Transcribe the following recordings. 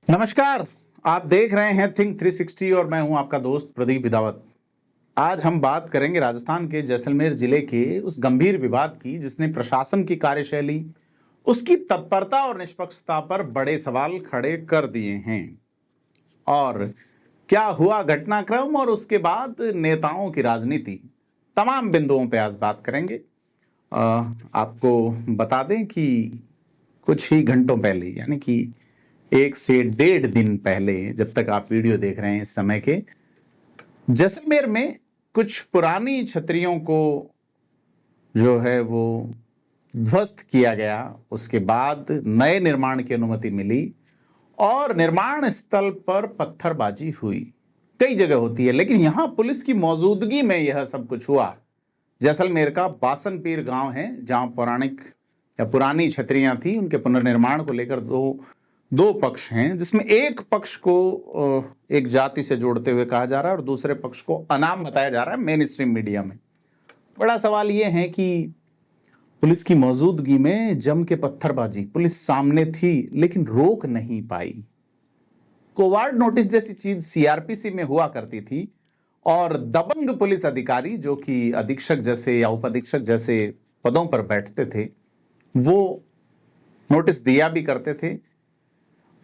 नमस्कार। आप देख रहे हैं थिंक 360 और मैं हूं आपका दोस्त प्रदीप बिदावत। आज हम बात करेंगे राजस्थान के जैसलमेर जिले के उस गंभीर विवाद की जिसने प्रशासन की कार्यशैली, उसकी तत्परता और निष्पक्षता पर बड़े सवाल खड़े कर दिए हैं। और क्या हुआ घटनाक्रम और उसके बाद नेताओं की राजनीति, तमाम बिंदुओं पे आज बात करेंगे। आपको बता दें कि कुछ ही घंटों पहले, यानी कि 1 से 1.5 दिन पहले, जब तक आप वीडियो देख रहे हैं इस समय के, जैसलमेर में कुछ पुरानी छतरियों को जो है वो ध्वस्त किया गया। उसके बाद नए निर्माण की अनुमति मिली और निर्माण स्थल पर पत्थरबाजी हुई। कई जगह होती है, लेकिन यहां पुलिस की मौजूदगी में यह सब कुछ हुआ। जैसलमेर का बासनपीर गांव है, जहां पौराणिक या पुरानी छतरियां थी, उनके पुनर्निर्माण को लेकर दो पक्ष हैं, जिसमें एक पक्ष को एक जाति से जोड़ते हुए कहा जा रहा है और दूसरे पक्ष को अनाम बताया जा रहा है मेन स्ट्रीम मीडिया में। बड़ा सवाल यह है कि पुलिस की मौजूदगी में जम के पत्थरबाजी, पुलिस सामने थी लेकिन रोक नहीं पाई। कोवार्ड नोटिस जैसी चीज सीआरपीसी में हुआ करती थी और दबंग पुलिस अधिकारी जो कि अधीक्षक जैसे या उपाधीक्षक जैसे पदों पर बैठते थे, वो नोटिस दिया भी करते थे।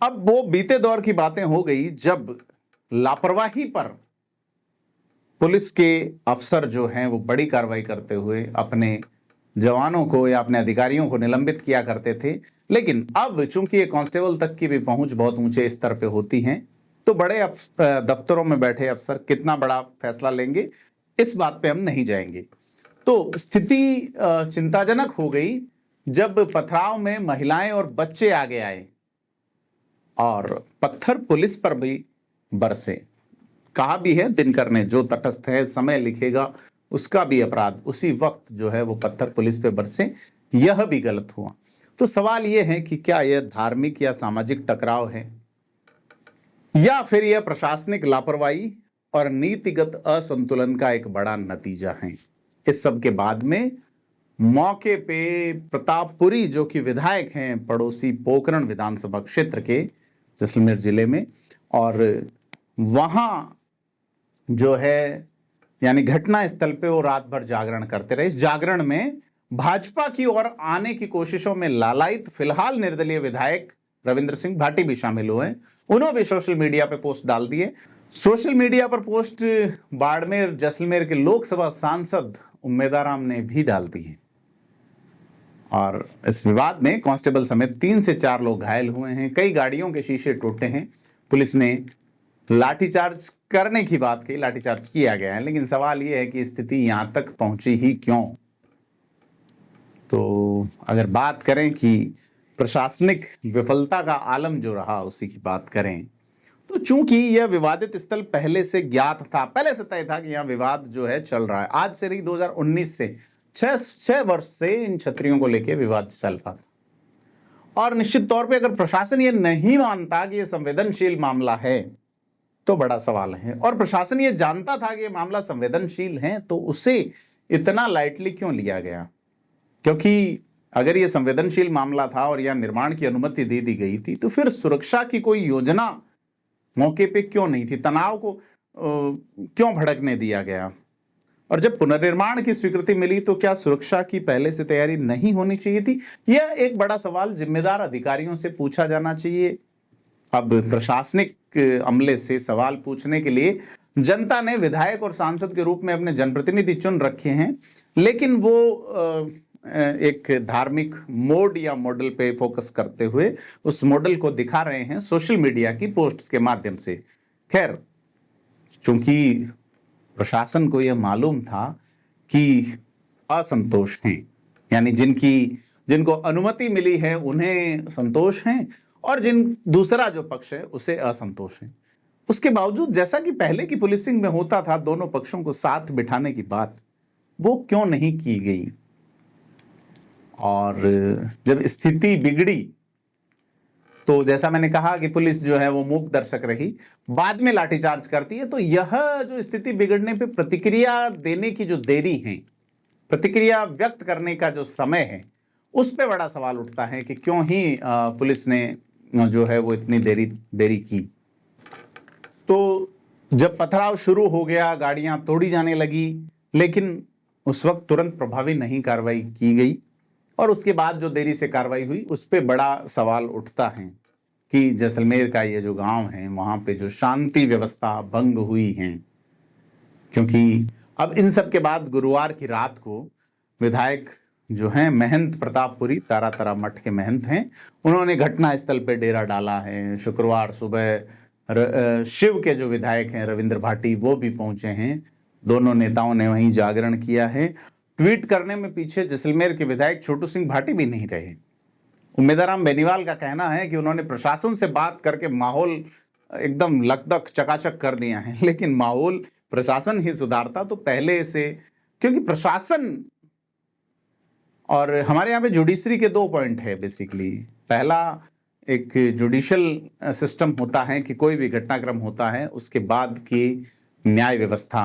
अब वो बीते दौर की बातें हो गई जब लापरवाही पर पुलिस के अफसर जो हैं वो बड़ी कार्रवाई करते हुए अपने जवानों को या अपने अधिकारियों को निलंबित किया करते थे। लेकिन अब चूंकि ये कांस्टेबल तक की भी पहुंच बहुत ऊंचे स्तर पे होती है, तो बड़े दफ्तरों में बैठे अफसर कितना बड़ा फैसला लेंगे, इस बात पे हम नहीं जाएंगे। तो स्थिति चिंताजनक हो गई जब पथराव में महिलाएं और बच्चे आगे आए और पत्थर पुलिस पर भी बरसे। कहा भी है दिनकर ने, जो तटस्थ है समय लिखेगा उसका भी अपराध, उसी वक्त जो है वो पत्थर पुलिस पे बरसे, यह भी गलत हुआ। तो सवाल यह है कि क्या यह धार्मिक या सामाजिक टकराव है या फिर यह प्रशासनिक लापरवाही और नीतिगत असंतुलन का एक बड़ा नतीजा है। इस सब के बाद में मौके पे प्रतापपुरी जो कि विधायक हैं पड़ोसी पोखरण विधानसभा क्षेत्र के जैसलमेर जिले में, और वहां जो है यानी घटना स्थल पे वो रात भर जागरण करते रहे। इस जागरण में भाजपा की ओर आने की कोशिशों में लालायित फिलहाल निर्दलीय विधायक रविंद्र सिंह भाटी भी शामिल हुए। उन्होंने भी सोशल मीडिया पे पोस्ट डाल दिए। सोशल मीडिया पर पोस्ट बाड़मेर जैसलमेर के लोकसभा सांसद उम्मेदाराम ने भी डाल दी है। और इस विवाद में कांस्टेबल समेत 3 से 4 लोग घायल हुए हैं, कई गाड़ियों के शीशे टूटे हैं। पुलिस ने लाठीचार्ज करने की बात की, लाठीचार्ज किया गया है, लेकिन सवाल यह है कि स्थिति यहां तक पहुंची ही क्यों। तो अगर बात करें कि प्रशासनिक विफलता का आलम जो रहा उसी की बात करें, तो चूंकि यह विवादित स्थल पहले से ज्ञात था, पहले से तय था कि यह विवाद जो है चल रहा है, आज से नहीं 2019 से 6 वर्ष से इन छतरियों को लेकर विवाद चल रहा था। और निश्चित तौर पे अगर प्रशासन ये नहीं मानता कि यह संवेदनशील मामला है तो बड़ा सवाल है, और प्रशासन ये जानता था कि यह मामला संवेदनशील है तो उसे इतना लाइटली क्यों लिया गया। क्योंकि अगर यह संवेदनशील मामला था और यह निर्माण की अनुमति दे दी गई थी तो फिर सुरक्षा की कोई योजना मौके पे क्यों नहीं थी, तनाव को क्यों भड़कने दिया गया। और जब पुनर्निर्माण की स्वीकृति मिली तो क्या सुरक्षा की पहले से तैयारी नहीं होनी चाहिए थी? यह एक बड़ा सवाल जिम्मेदार अधिकारियों से पूछा जाना चाहिए। अब प्रशासनिक अमले से सवाल पूछने के लिए जनता ने विधायक और सांसद के रूप में अपने जनप्रतिनिधि चुन रखे हैं, लेकिन वो एक धार्मिक मोड या मॉडल पे फोकस करते हुए उस मॉडल को दिखा रहे हैं सोशल मीडिया की पोस्ट्स के माध्यम से। खैर, चूंकि प्रशासन को यह मालूम था कि असंतोष हैं, यानी जिनको अनुमति मिली है उन्हें संतोष है और दूसरा जो पक्ष है उसे असंतोष है, उसके बावजूद जैसा कि पहले की पुलिसिंग में होता था दोनों पक्षों को साथ बिठाने की बात, वो क्यों नहीं की गई। और जब स्थिति बिगड़ी तो जैसा मैंने कहा कि पुलिस जो है वो मूक दर्शक रही, बाद में लाठीचार्ज करती है। तो यह जो स्थिति बिगड़ने पे प्रतिक्रिया देने की जो देरी है, प्रतिक्रिया व्यक्त करने का जो समय है, उस पे बड़ा सवाल उठता है कि क्यों ही पुलिस ने जो है वो इतनी देरी की। तो जब पथराव शुरू हो गया, गाड़ियां तोड़ी जाने लगी, लेकिन उस वक्त तुरंत प्रभावी नहीं कार्रवाई की गई और उसके बाद जो देरी से कार्रवाई हुई उस पर बड़ा सवाल उठता है कि जैसलमेर का ये जो गांव है वहां पे जो शांति व्यवस्था भंग हुई है। क्योंकि अब इन सब के बाद गुरुवार की रात को विधायक जो हैं महंत प्रतापपुरी, तारा मठ के महंत हैं, उन्होंने घटनास्थल पे डेरा डाला है। शुक्रवार सुबह शिव के जो विधायक हैं रविंद्र भाटी, वो भी पहुंचे हैं। दोनों नेताओं ने वहीं जागरण किया है। ट्वीट करने में पीछे जैसलमेर के विधायक छोटू सिंह भाटी भी नहीं रहे। उम्मेदाराम बेनीवाल का कहना है कि उन्होंने प्रशासन से बात करके माहौल एकदम लकदक चकाचक कर दिया है, लेकिन माहौल प्रशासन ही सुधारता तो पहले से, क्योंकि प्रशासन और हमारे यहाँ पे जुडिशरी के 2 पॉइंट है बेसिकली। पहला, एक जुडिशियल सिस्टम होता है कि कोई भी घटनाक्रम होता है उसके बाद की न्याय व्यवस्था।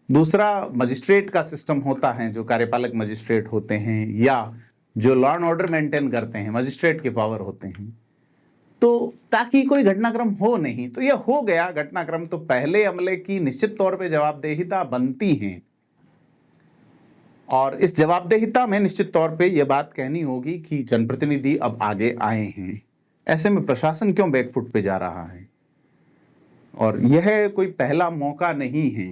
दूसरा, मजिस्ट्रेट का सिस्टम होता है, जो कार्यपालक मजिस्ट्रेट होते हैं या जो लॉ एंड ऑर्डर मेंटेन करते हैं, मजिस्ट्रेट के पावर होते हैं। तो ताकि कोई घटनाक्रम हो नहीं, तो ये हो गया घटनाक्रम, तो पहले हमले की निश्चित तौर पे जवाबदेहिता बनती है। और इस जवाबदेहिता में निश्चित तौर पे ये बात कहनी होगी कि जनप्रतिनिधि अब आगे आए हैं। ऐसे में प्रशासन क्यों बैकफुट पे जा रहा है? और यह कोई पहला मौका नहीं है,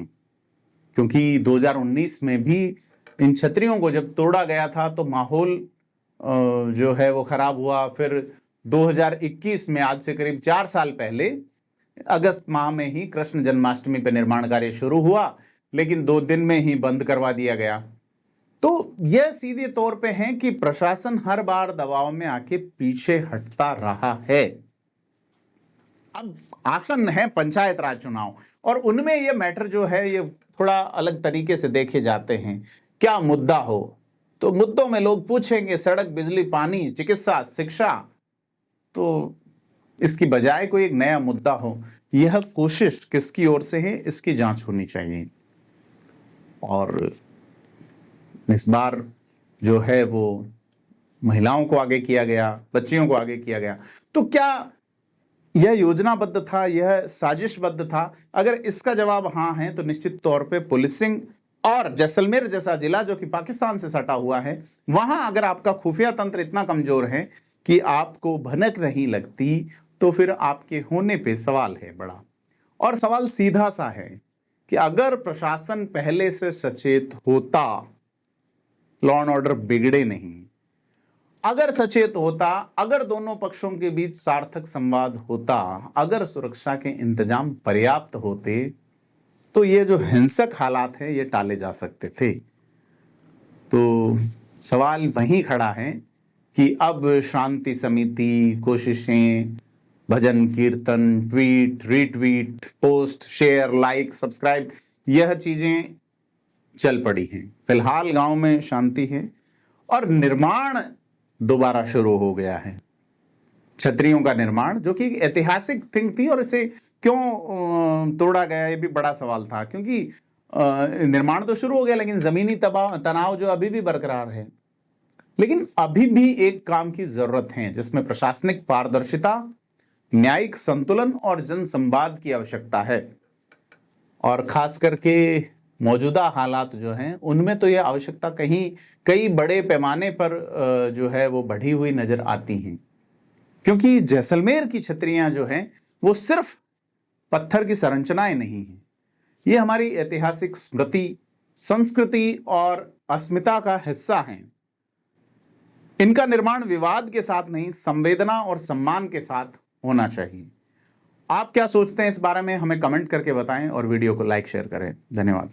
क्योंकि 2019 में भी इन छतरियों को जब तोड़ा गया था तो माहौल जो है वो खराब हुआ। फिर 2021 में, आज से करीब 4 साल पहले, अगस्त माह में ही कृष्ण जन्माष्टमी पर निर्माण कार्य शुरू हुआ, लेकिन 2 दिन में ही बंद करवा दिया गया। तो यह सीधे तौर पे है कि प्रशासन हर बार दबाव में आके पीछे हटता रहा है। अब आसन्न है पंचायत राज चुनाव और उनमें यह मैटर जो है ये थोड़ा अलग तरीके से देखे जाते हैं। क्या मुद्दा हो तो मुद्दों में लोग पूछेंगे सड़क, बिजली, पानी, चिकित्सा, शिक्षा, तो इसकी बजाय कोई एक नया मुद्दा हो। यह कोशिश किसकी ओर से है, इसकी जांच होनी चाहिए। और इस बार जो है वो महिलाओं को आगे किया गया, बच्चियों को आगे किया गया, तो क्या यह योजनाबद्ध था, यह साजिशबद्ध था? अगर इसका जवाब हाँ है तो निश्चित तौर पे पुलिसिंग और जैसलमेर जैसा जिला जो कि पाकिस्तान से सटा हुआ है, वहां अगर आपका खुफिया तंत्र इतना कमजोर है कि आपको भनक नहीं लगती, तो फिर आपके होने पे सवाल है बड़ा। और सवाल सीधा सा है कि अगर प्रशासन पहले से सचेत होता, लॉ एंड ऑर्डर बिगड़े नहीं, अगर सचेत होता, अगर दोनों पक्षों के बीच सार्थक संवाद होता, अगर सुरक्षा के इंतजाम पर्याप्त होते, तो ये जो हिंसक हालात है ये टाले जा सकते थे। तो सवाल वहीं खड़ा है कि अब शांति समिति, कोशिशें, भजन कीर्तन, tweet, retweet, post, share, like, subscribe, यह चीजें चल पड़ी हैं। फिलहाल गांव में शांति है और निर्माण दोबारा शुरू हो गया है। छतरियों का निर्माण, जो कि ऐतिहासिक थिंग थी, और इसे क्यों तोड़ा गया ये भी बड़ा सवाल था, क्योंकि निर्माण तो शुरू हो गया लेकिन जमीनी तनाव जो अभी भी बरकरार है। लेकिन अभी भी एक काम की जरूरत है जिसमें प्रशासनिक पारदर्शिता, न्यायिक संतुलन और जन संवाद की आवश्यकता है। और खास करके मौजूदा हालात जो हैं उनमें तो यह आवश्यकता कई बड़े पैमाने पर जो है वो बढ़ी हुई नजर आती हैं। क्योंकि जैसलमेर की छतरियां जो हैं वो सिर्फ पत्थर की संरचनाएं नहीं हैं, ये हमारी ऐतिहासिक स्मृति, संस्कृति और अस्मिता का हिस्सा हैं। इनका निर्माण विवाद के साथ नहीं, संवेदना और सम्मान के साथ होना चाहिए। आप क्या सोचते हैं इस बारे में, हमें कमेंट करके बताएं और वीडियो को लाइक शेयर करें। धन्यवाद।